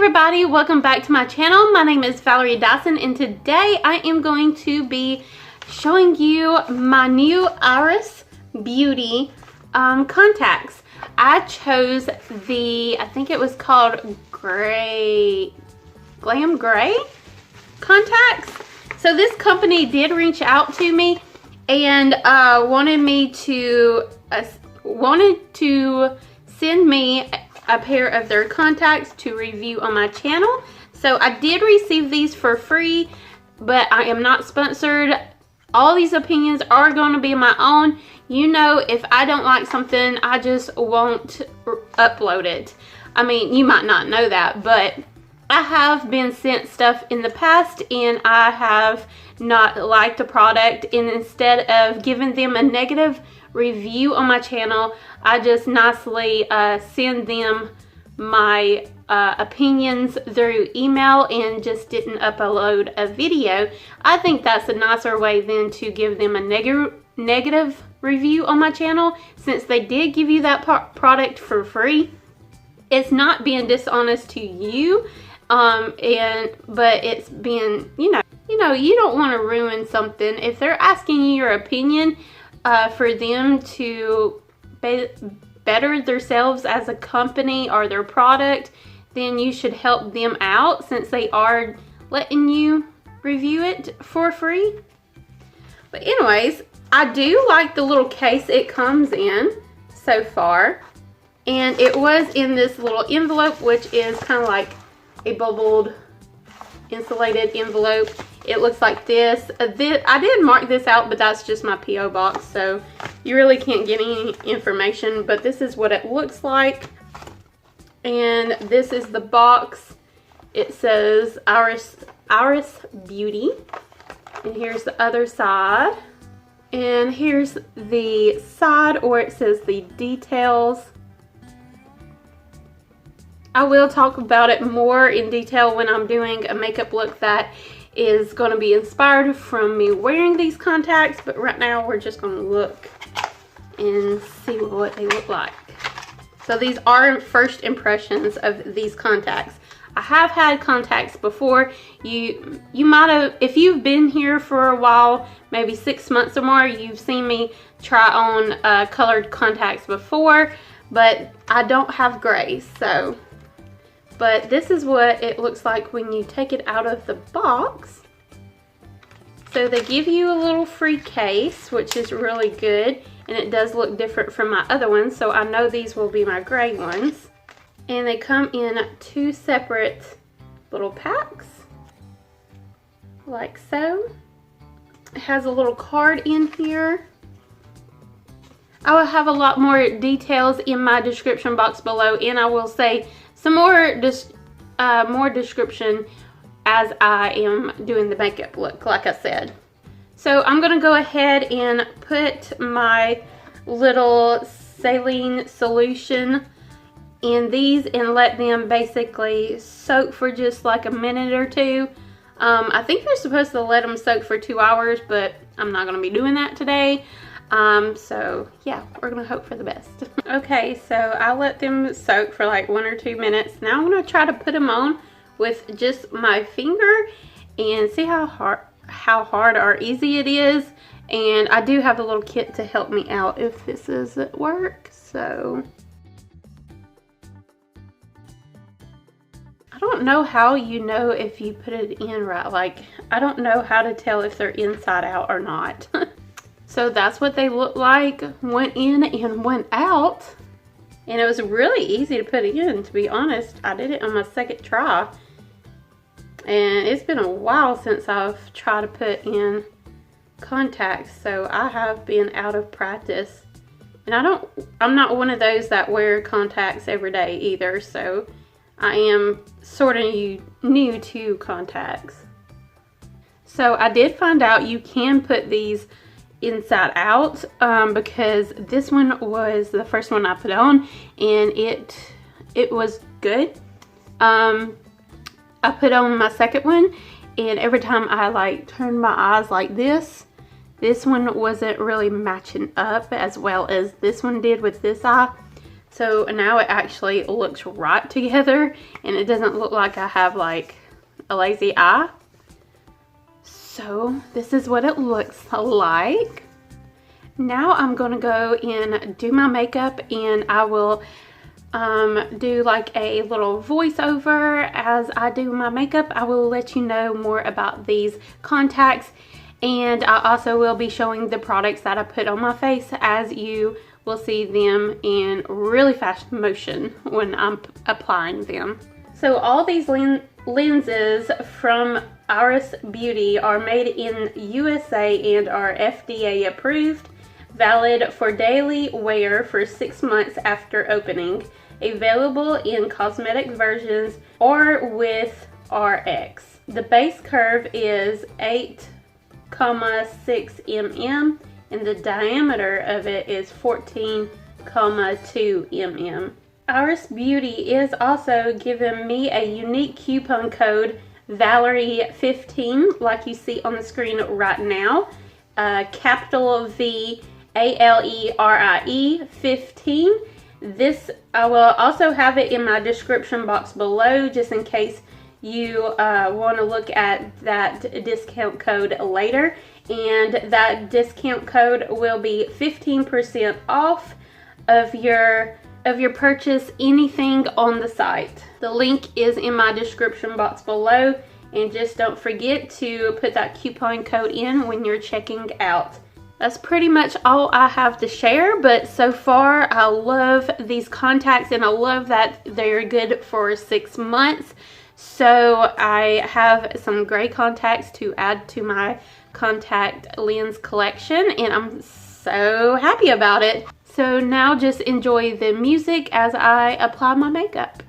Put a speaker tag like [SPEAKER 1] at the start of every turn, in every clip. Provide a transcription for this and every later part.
[SPEAKER 1] everybody, welcome back to my channel. My name is Valerie Dyson and today I am going to be showing you my new Iris Beauty contacts. I chose I think it was called Glam Gray contacts. So this company did reach out to me and wanted to send me a pair of their contacts to review on my channel. So I did receive these for free, but I am not sponsored. All these opinions are going to be my own. You know, if I don't like something, I just won't upload it. I mean, you might not know that, but I have been sent stuff in the past and I have not liked a product, and instead of giving them a negative review on my channel, I just nicely send them my opinions through email and just didn't upload a video. I think that's a nicer way than to give them a negative review on my channel, since they did give you that product for free. It's not being dishonest to you, but it's being, you don't want to ruin something. If they're asking you your opinion for them to better themselves as a company or their product, then you should help them out, since they are letting you review it for free. But anyways, I do like the little case it comes in so far, and it was in this little envelope, which is kind of like a bubbled insulated envelope. It looks like this. I did mark this out, but that's just my P.O. box, so you really can't get any information, but this is what it looks like. And this is the box. It says Iris Beauty. And here's the other side. And here's the side where it says the details. I will talk about it more in detail when I'm doing a makeup look that is going to be inspired from me wearing these contacts, but right now we're just going to look and see what they look like. So these are first impressions of these contacts. I have had contacts before. You might have, if you've been here for a while, maybe 6 months or more, you've seen me try on colored contacts before, but I don't have grays, so. But this is what it looks like when you take it out of the box. So they give you a little free case, which is really good. And it does look different from my other ones, so I know these will be my gray ones. And they come in 2 separate little packs, like so. It has a little card in here. I will have a lot more details in my description box below, and I will say some more description as I am doing the makeup look, like I said. So I'm going to go ahead and put my little saline solution in these and let them basically soak for just like a minute or two. I think you're supposed to let them soak for 2 hours, but I'm not going to be doing that today. So yeah, we're going to hope for the best. Okay, so I let them soak for like 1 or 2 minutes. Now I'm going to try to put them on with just my finger and see how hard or easy it is. And I do have a little kit to help me out if this doesn't work. So I don't know how you know if you put it in right. Like, I don't know how to tell if they're inside out or not. So that's what they look like. Went in and went out. And it was really easy to put in, to be honest. I did it on my second try. And it's been a while since I've tried to put in contacts, so I have been out of practice. And I'm not one of those that wear contacts every day either, so I am sort of new to contacts. So I did find out you can put these inside out, because this one was the first one I put on and it was good. I put on my second one, and every time I like turned my eyes like this one wasn't really matching up as well as this one did with this eye. So now it actually looks right together and it doesn't look like I have like a lazy eye. So this is what it looks like. Now I'm gonna go and do my makeup, and I will do like a little voiceover as I do my makeup. I will let you know more about these contacts, and I also will be showing the products that I put on my face, as you will see them in really fast motion when I'm applying them. So all these lenses from Iris Beauty are made in USA and are FDA approved, valid for daily wear for 6 months after opening, available in cosmetic versions or with RX. The base curve is 8,6 mm and the diameter of it is 14,2 mm. Iris Beauty is also giving me a unique coupon code, Valerie15, like you see on the screen right now. Capital VALERIE 15. This, I will also have it in my description box below, just in case you want to look at that discount code later. And that discount code will be 15% off of your purchase, anything on the site. The link is in my description box below, and just don't forget to put that coupon code in when you're checking out. That's pretty much all I have to share, but so far I love these contacts and I love that they're good for 6 months. So I have some gray contacts to add to my contact lens collection, and I'm so happy about it. So now just enjoy the music as I apply my makeup.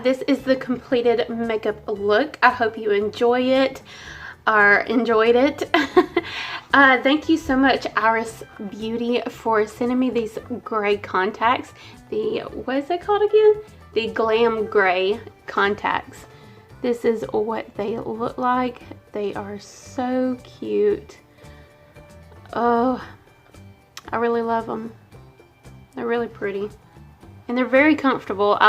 [SPEAKER 1] This is the completed makeup look. I hope you enjoy it or enjoyed it. Thank you so much, Iris Beauty, for sending me these gray contacts. What is it called again? The Glam Gray contacts. This is what they look like. They are so cute. Oh, I really love them. They're really pretty. And they're very comfortable.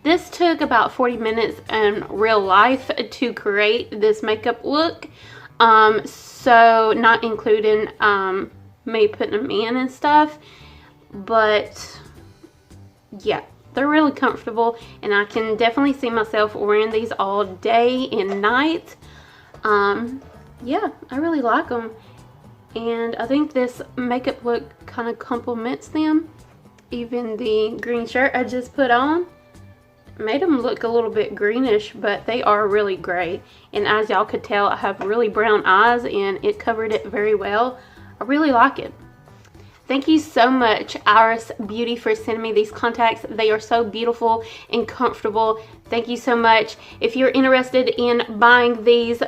[SPEAKER 1] This took about 40 minutes in real life to create this makeup look. So not including me putting them in and stuff. But yeah, they're really comfortable. And I can definitely see myself wearing these all day and night. Yeah, I really like them. And I think this makeup look kind of complements them. Even the green shirt I just put on made them look a little bit greenish, but they are really gray. And as y'all could tell, I have really brown eyes and it covered it very well. I really like it. Thank you so much, Iris Beauty, for sending me these contacts. They are so beautiful and comfortable. Thank you so much. If you're interested in buying these,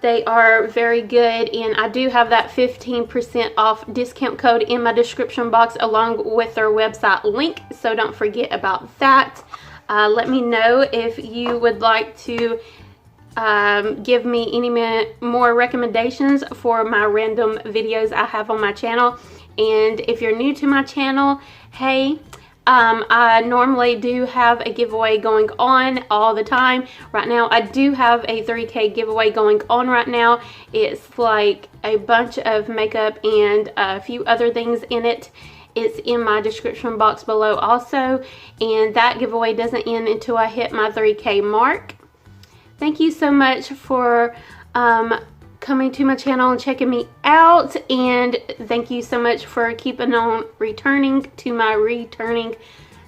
[SPEAKER 1] they are very good, and I do have that 15% off discount code in my description box along with their website link, so don't forget about that. Let me know if you would like to give me any more recommendations for my random videos I have on my channel. And if you're new to my channel, hey, I normally do have a giveaway going on all the time. Right now I do have a 3K giveaway going on right now. It's like a bunch of makeup and a few other things in it. It's in my description box below also, and that giveaway doesn't end until I hit my 3K mark. Thank you so much for coming to my channel and checking me out, and thank you so much for keeping on returning to my returning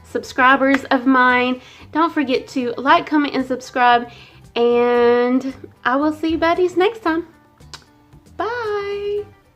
[SPEAKER 1] subscribers of mine. Don't forget to like, comment, and subscribe, and I will see you buddies next time.